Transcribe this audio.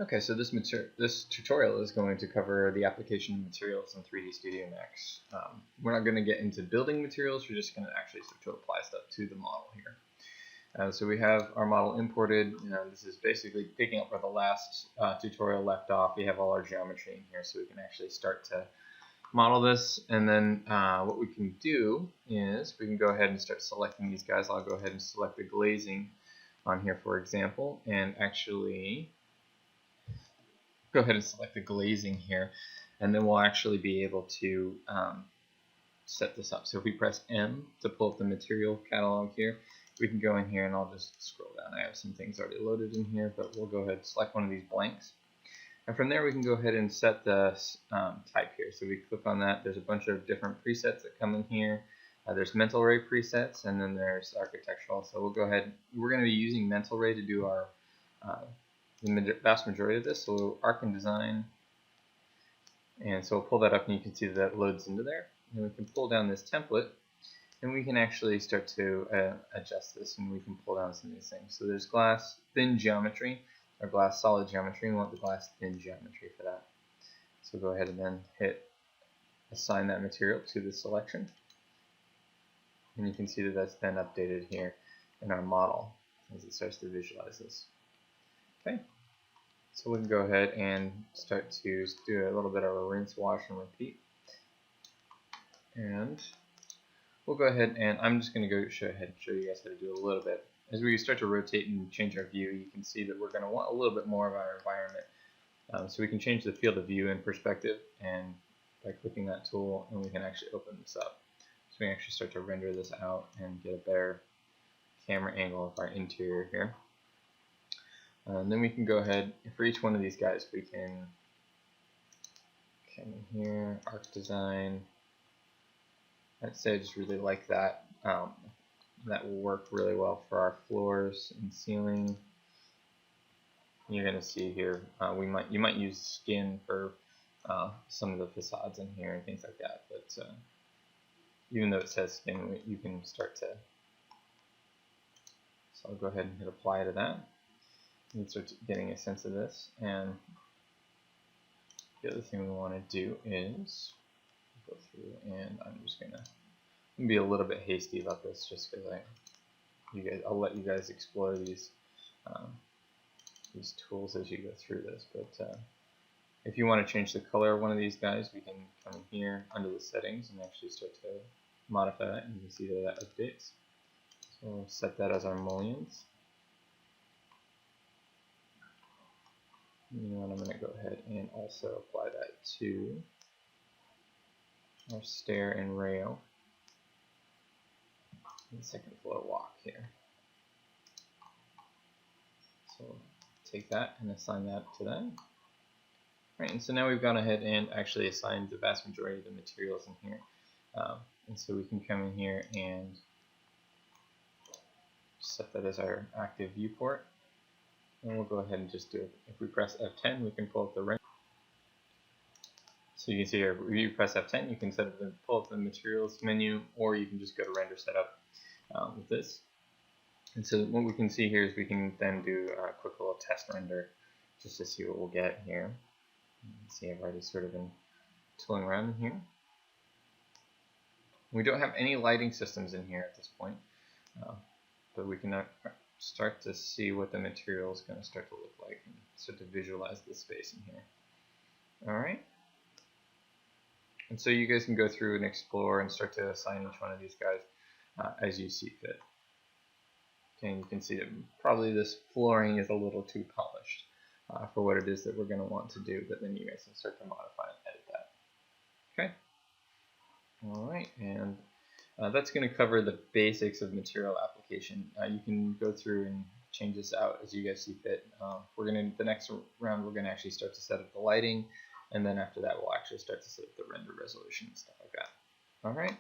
Okay, so this tutorial is going to cover the application of materials in 3D Studio Max. We're not going to get into building materials, we're just going to actually start to apply stuff to the model here. So we have our model imported. This is basically picking up where the last tutorial left off. We have all our geometry in here, so we can actually start to model this. And then what we can do is we can go ahead and start selecting these guys. I'll go ahead and select the glazing on here, for example, and actually go ahead and select the glazing here, and then we'll actually be able to set this up. So if we press M to pull up the material catalog here, we can go in here, and I'll just scroll down. I have some things already loaded in here, but we'll go ahead and select one of these blanks. And from there we can go ahead and set the type here. So we click on that. There's a bunch of different presets that come in here. There's Mental Ray presets, and then there's architectural. So we'll go ahead. We're going to be using Mental Ray to do our the vast majority of this. So Arc and Design, and so we'll pull that up, and you can see that loads into there. And we can pull down this template, and we can actually start to adjust this, and we can pull down some of these things. So there's glass thin geometry, or glass solid geometry. We want the glass thin geometry for that. So go ahead and then hit assign that material to the selection, and you can see that that's then updated here in our model as it starts to visualize this. Okay, so we can go ahead and start to do a little bit of a rinse, wash, and repeat. And we'll go ahead, and I'm just going to go show you guys how to do a little bit. As we start to rotate and change our view, you can see that we're going to want a little bit more of our environment. So we can change the field of view and perspective, and by clicking that tool, and we can actually open this up. So we can actually start to render this out and get a better camera angle of our interior here. And then we can go ahead, for each one of these guys, we can come in here, Arc Design. I'd say I just really like that. That will work really well for our floors and ceiling. You're going to see here, you might use skin for some of the facades in here and things like that. But even though it says skin, you can start to. So I'll go ahead and hit apply to that. You can start getting a sense of this. And the other thing we want to do is go through, and I'm just going to be a little bit hasty about this, just because I'll let you guys explore these tools as you go through this. But if you want to change the color of one of these guys, we can come in here under the settings and actually start to modify that, and you can see that updates. So we'll set that as our mullions. And I'm going to go ahead and also apply that to our stair and rail, and the second floor walk here. So take that and assign that to that. Right, and so now we've gone ahead and actually assigned the vast majority of the materials in here. And so we can come in here and set that as our active viewport. And we'll go ahead and just do it. If we press F10, we can pull up the render. So you can see here, if you press F10, you can pull up the materials menu, or you can just go to render setup with this. And so what we can see here is we can then do a quick little test render just to see what we'll get here. You can see I've already sort of been tooling around in here. We don't have any lighting systems in here at this point, but we can start to see what the material is going to start to look like and start to visualize the space in here. Alright. And so you guys can go through and explore and start to assign each one of these guys as you see fit. Okay, and you can see that probably this flooring is a little too polished for what it is that we're going to want to do, but then you guys can start to modify and edit that. Okay. Alright, and that's going to cover the basics of material application. You can go through and change this out as you guys see fit. The next round we're going to actually start to set up the lighting, and then after that we'll actually start to set up the render resolution and stuff like that. Alright.